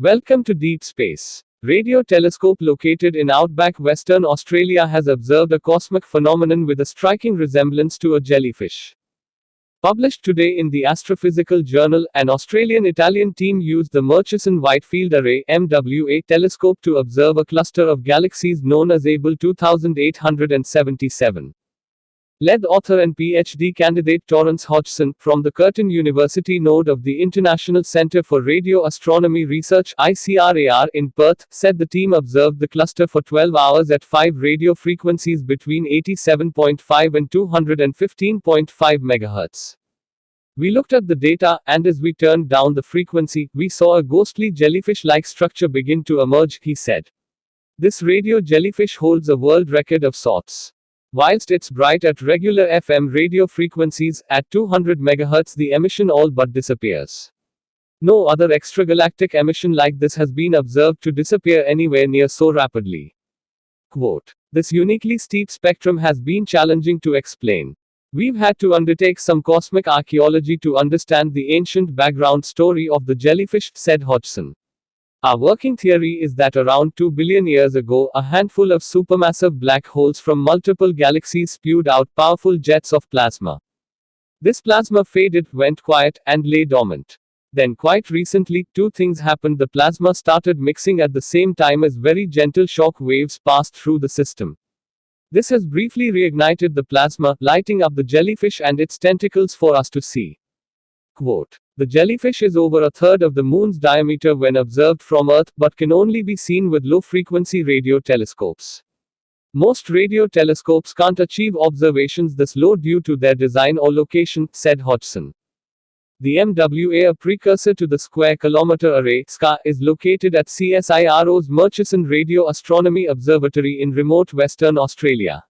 Welcome to Deep Space. Radio telescope located in outback Western Australia has observed a cosmic phenomenon with a striking resemblance to a jellyfish. Published today in the Astrophysical Journal, an Australian-Italian team used the Murchison Wide Field Array (MWA) telescope to observe a cluster of galaxies known as Abell 2877. Lead author and PhD candidate Torrance Hodgson, from the Curtin University node of the International Centre for Radio Astronomy Research (ICRAR) in Perth, said the team observed the cluster for 12 hours at 5 radio frequencies between 87.5 and 215.5 MHz. We looked at the data, and as we turned down the frequency, we saw a ghostly jellyfish-like structure begin to emerge, he said. This radio jellyfish holds a world record of sorts. Whilst it's bright at regular FM radio frequencies, at 200 MHz the emission all but disappears. No other extragalactic emission like this has been observed to disappear anywhere near so rapidly. Quote, this uniquely steep spectrum has been challenging to explain. We've had to undertake some cosmic archaeology to understand the ancient background story of the jellyfish, said Hodgson. Our working theory is that around 2 billion years ago, a handful of supermassive black holes from multiple galaxies spewed out powerful jets of plasma. This plasma faded, went quiet, and lay dormant. Then quite recently, two things happened. The plasma started mixing at the same time as very gentle shock waves passed through the system. This has briefly reignited the plasma, lighting up the jellyfish and its tentacles for us to see. Quote, the jellyfish is over a third of the moon's diameter when observed from Earth, but can only be seen with low-frequency radio telescopes. Most radio telescopes can't achieve observations this low due to their design or location, said Hodgson. The MWA, a precursor to the Square Kilometre Array (SKA), is located at CSIRO's Murchison Radio Astronomy Observatory in remote Western Australia.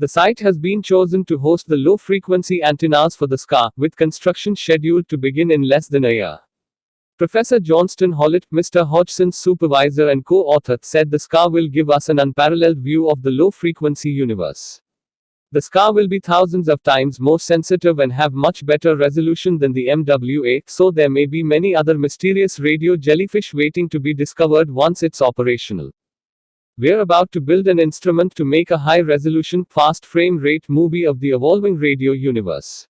The site has been chosen to host the low-frequency antennas for the SKA, with construction scheduled to begin in less than a year. Professor Johnston Hollett, Mr. Hodgson's supervisor and co-author, said the SKA will give us an unparalleled view of the low-frequency universe. The SKA will be thousands of times more sensitive and have much better resolution than the MWA, so there may be many other mysterious radio jellyfish waiting to be discovered once it's operational. We're about to build an instrument to make a high-resolution, fast frame rate movie of the evolving radio universe.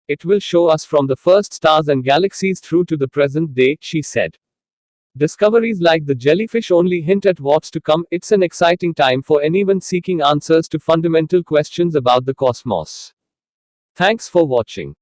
It will show us from the first stars and galaxies through to the present day, she said. Discoveries like the jellyfish only hint at what's to come. It's an exciting time for anyone seeking answers to fundamental questions about the cosmos. Thanks for watching.